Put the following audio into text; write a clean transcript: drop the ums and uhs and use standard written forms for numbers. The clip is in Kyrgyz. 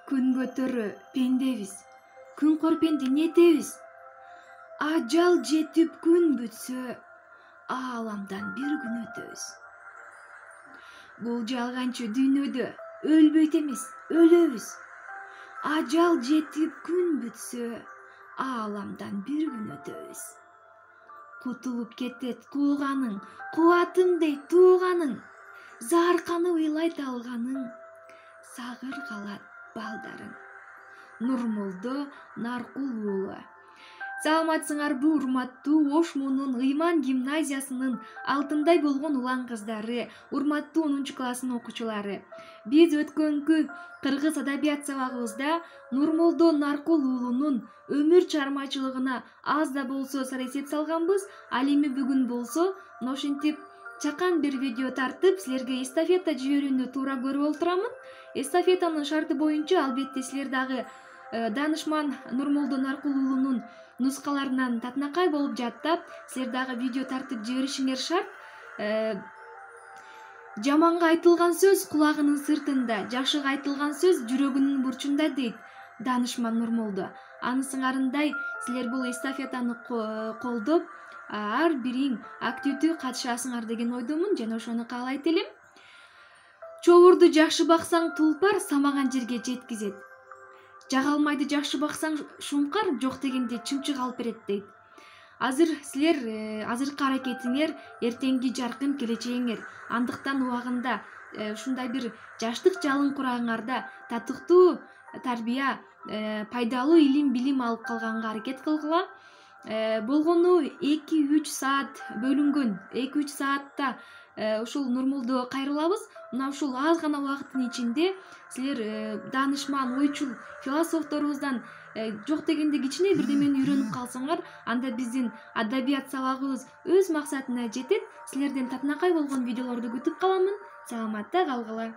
Күн көтөрү пендебиз, күн корпенди нетебиз. Ажал жетип күн бүтсө, ааламдан бир күн өтөбүз. Бул жалганчы дүйнөдө өлбөйт эмес, өлөбүз. Ажал жетип күн бүтсө, ааламдан бир күн өтөбүз. Кутулуп кетет кууганың, кубатым дейт тууганың. Заарканып ыйлайт алганың, сагыр калат балдарың. Нурмолдо Наркул уулу. Саламатсыңарбы урматтуу Ош Муунун Ыйман гимназиясынын алтындай болгон улан кыздары, урматтуу 10 класстын окуучулары. Биз өткөнкү кыргыз адабият сабагыбызда Нурмолдо Наркул уулунун өмүр чыгармачылыгына аз да болсо сар эсеп салганбыз. Ал эми бүгүн болсо ошентип чакан бир видео тартып силерге эстафета жиберүүнү туура көрүп отурамын. Эстафетанын шарты боюнча албетте силер дагы Данышман Нурмолдо Наркул уулунун нускаларынан татынакай болуп жаттап, силер дагы видео тартып жиберишиңер шарт. Жаманга айтылган сөз кулагынын сыртында, жакшыга айтылган сөз жүрөгүнүн бурчунда дейт Данышман Нурмолдо. Анысыңарындай силер бул эстафетаны колдоп, ар бириң активдүү катышасыңар деген ойдомун жана ошону каалайт элем. Чобурду жакшы баксаң тулпар самаган жерге жеткизет. Жагалмайды жакшы баксаң шумкар жок дегенде чымчык алып берет дейт. Азыр силер азыркы аракетиңер эртеңки жаркын келечегиңер. Андыктан убагында ушундай бир жаштык жалын курагыңарда татыктуу тарбия, пайдалуу илим билим алып калганга аракет кылгыла. Болгону 2-3 саат бөлүнгөн. 2-3 саатта ушул Нурмолдого кайрылабыз. Мына ушул аз гана убакыттын ичинде силер даанышман, ойчул философторубуздан жок дегенде кичине бирдемени үйрөнүп калсаңар, анда биздин адабият сабагыбыз өз максатына жетет. Силерден татынакай болгон видеолорду күтүп каламын. Саламатта калгыла.